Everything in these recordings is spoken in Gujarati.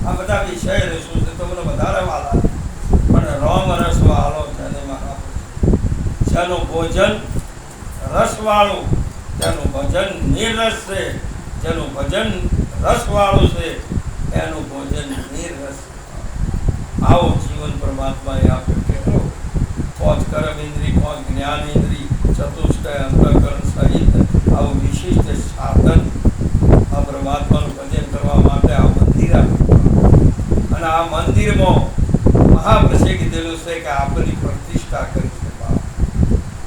આ બધા વિષય રસો છે તો મને વધારે વાલા, પણ રોમ રસ વાળો છે ને મારા જેનું ભોજન રસવાળું, જેનું ભજન નિરસ છે, જેનું ભજન રસવાળું છે એનું ભોજન નિરસ. આવો જીવન પરમાત્માએ આપ્યો કે પાંચ કર્મ ઇન્દ્રિય, પાંચ જ્ઞાન ઇન્દ્રિય, ચતુષ્ટય અંતઃકરણ સહિત આવું વિશિષ્ટ સાધન આ પરમાત્માનું ભજન કરવા માટે આ મંદિર આપ્યું. અને આ મંદિરમાં મહાપ્રભુએ કીધેલું છે કે આપની પ્રતિષ્ઠા કરી છે.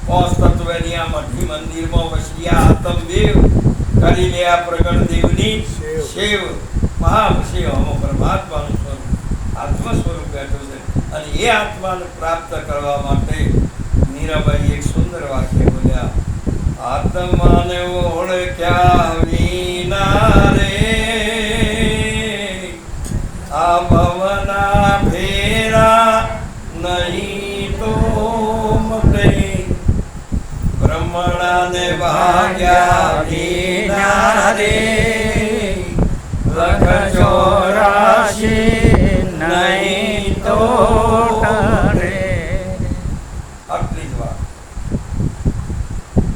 પાંચ તત્વની આ મઠી મંદિરમાં વસ્યા આત્મદેવ કરી લે આ પ્રગટ દેવની સેવ. મહાપ્રભુએ અમો પરમાત્માનું સ્વરૂપ આત્મ સ્વરૂપ બેઠો છે અને એ આત્માને પ્રાપ્ત કરવા માટે મીરાબાઈ એક સુંદર વાક્ય બોલ્યા, આત્માને ઓળખ્યા વિના રે આ ભવના ફેરા નહીં તો મટે, બ્રહ્મણાને ભાગ્યા વિના રે લખ 84 નહીં તો ટળે. આટલી જ વાત.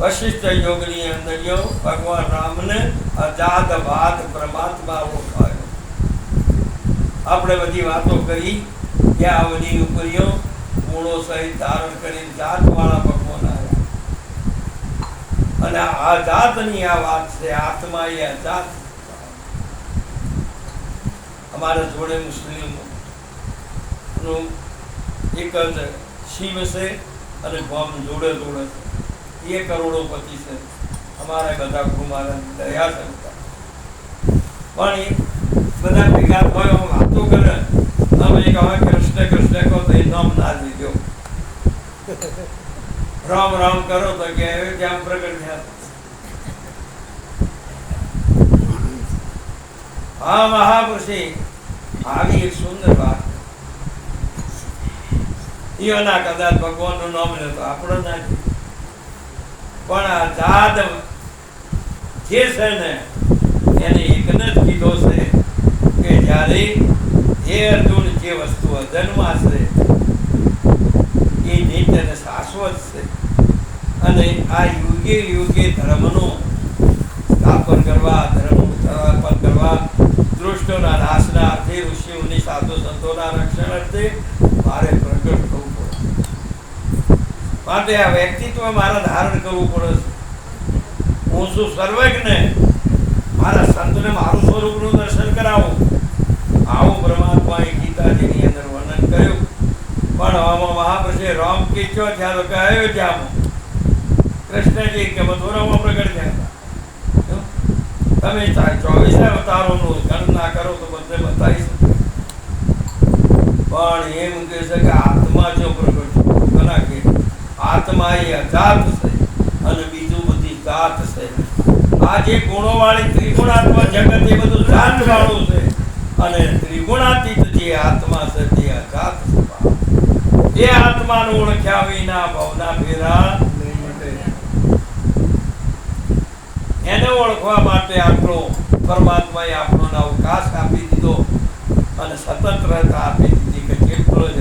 વશિષ્ઠ યોગની અંદર ભગવાન રામને અજાદ વાદ પરમાત્મા ઓળખાયો. આપણે બધી વાતો કરી કે આ બધી ઉપરીઓ મૂળો સહિત ધારણ કરીને જાતવાળા ભગવાન આવ્યા અને આ જાતની આ વાત છે. આત્મા એ અજાત. અમારા જોડે મુસ્લિમ એક જ શિવ છે અને ગોમ જોડે જોડે છે. 1 કરોડોપતિ છે. અમારા બધા ગુરુમારા દયા છે, પણ એ બધા ભેગા થયો વાતો કરે. અમે કહો કૃષ્ણ કૃષ્ણ કહો તો એ નામ ના લીધો, રામ રામ કરો તો કે કેમ પ્રગટ થયા. હા મહાપુરુષે આવી એક સુંદર વાત. ઈઓના કદાચ ભગવાનનું નામ લેતો આપણો ના, પણ આ જાદ જે છે ને એને એકને જ કીધો છે કે જ્યારે એ અર્જુન જે વસ્તુ જન્માશે એ નિત્ય અને શાશ્વત છે અને આ યુગે યુગે ધર્મનું સ્થાપન કરવા, ધર્મનું સ્થાપન કરવા, દુષ્ટોના નાશના અર્થે, ઋષિઓની સાધુ સંતોના રક્ષણ અર્થે મારે પ્રગટ થવું પડે. માટે આ વ્યક્તિત્વ મારે ધારણ કરવું પડે છે. હું શું સર્વજ્ઞ, મારા સંતને મારું સ્વરૂપનું દર્શન કરાવું. આવું પરમાત્માએ ગીતાજીની અંદર વર્ણન કર્યું. પણ આમાં મહાપ્રભુએ રામ કીચો થયા તો કયો જામો, કૃષ્ણજી કે મથુરામાં પ્રગટ થયા હતા. તમે 24 અવતારોનું ગણના કરો તો બધે બતાવી શકો, પણ એમ કહે છે કે આત્મા જો પ્રગટ કોના કે આત્મા એ અજાત છે અને બીજું બધી જાત છે. આ જે ગુણોવાળી ત્રિગુણાત્મા જગત એ બધું જાત વાળું છે અને ત્રિગુણાતીત જે આત્મા છે તે અજાત છે. એ આત્માને ઓળખ્યા વિના ભવના ફેરા એને ઓળખવા માટે આપણો પરમાત્માએ આપણો અવકાશ આપી દીધો અને સ્વતંત્રતા આપી દીધી કે જેટલો જ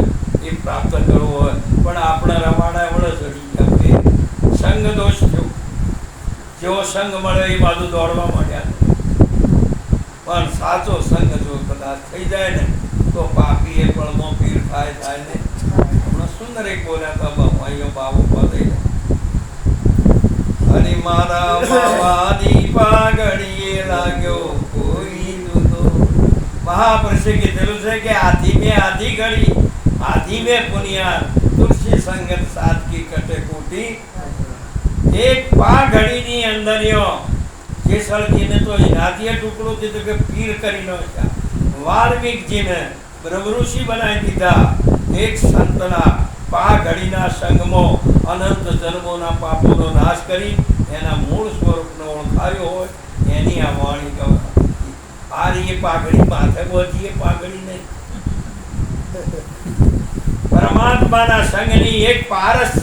એ પ્રાપ્ત કરવો હોય. પણ આપણા રવાડા વડે ચડી ગયા, સંગ દોષ થયો. જેવો સંગ મળે એ બાજુ દોડવા માંડ્યા. પણ સાચો સંગ જો કદાચ થઈ જાય ને તો પાપી એ પણ પીર થાય ને. હમણાં સુંદર એક બોલ્યા હતા અહીંયા બાબુ પદે અને મારા માવાની પાઘડીએ લાગ્યો કોઈ દૂધો. મહાપુરુષે કીધેલું છે કે આધી ઘડી આધી મેં પુનિયા તુલસી સંગત સાદકી કટે કોટી. એક પાઘડીની અંદર જેસલજીને તો એનાથી ટુકડો દીધો કે પીર કરી નાખ્યા. વાલ્મીકજીને બ્રહ્મઋષિ બનાવી દીધા. એક સંતના પાઘડીના સંગમાં અનંત જન્મોના પાપોનો નાશ કરી એના મૂળ સ્વરૂપને ઓળખાયો હોય એની આ વાણી કહેવાય. આ એ પાઘડી માથે બોધી, એ પાઘડી નહીં. પરમાત્માના સંગની એક પારસ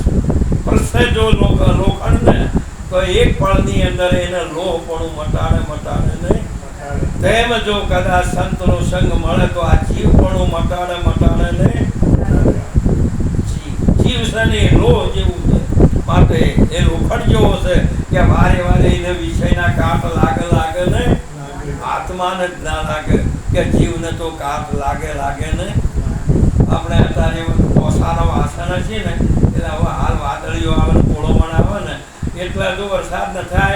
પ્રશ્ન જો લોખંડ ને તો એક પળની અંદર એને લોહ પણ મટાડે નહીં. તેમ જો કદાચ સંતનો સંગ મળે તો આ જીવપણું મટાડે ને જીવ છે ને એ લોહ જેવું છે. માટે એ લોખંડ જેવો છે કે વારે વારે એને વિષયના કાટ લાગે ને આત્માને જ ના લાગે કે જીવને તો કાટ લાગે ને. આપણે અત્યારે ઓસાનો વાસણ છીએ ને એટલે હવે હાલ વાદળીઓ આવે ને પોળો આવે ને એટલે જો વરસાદ ન થાય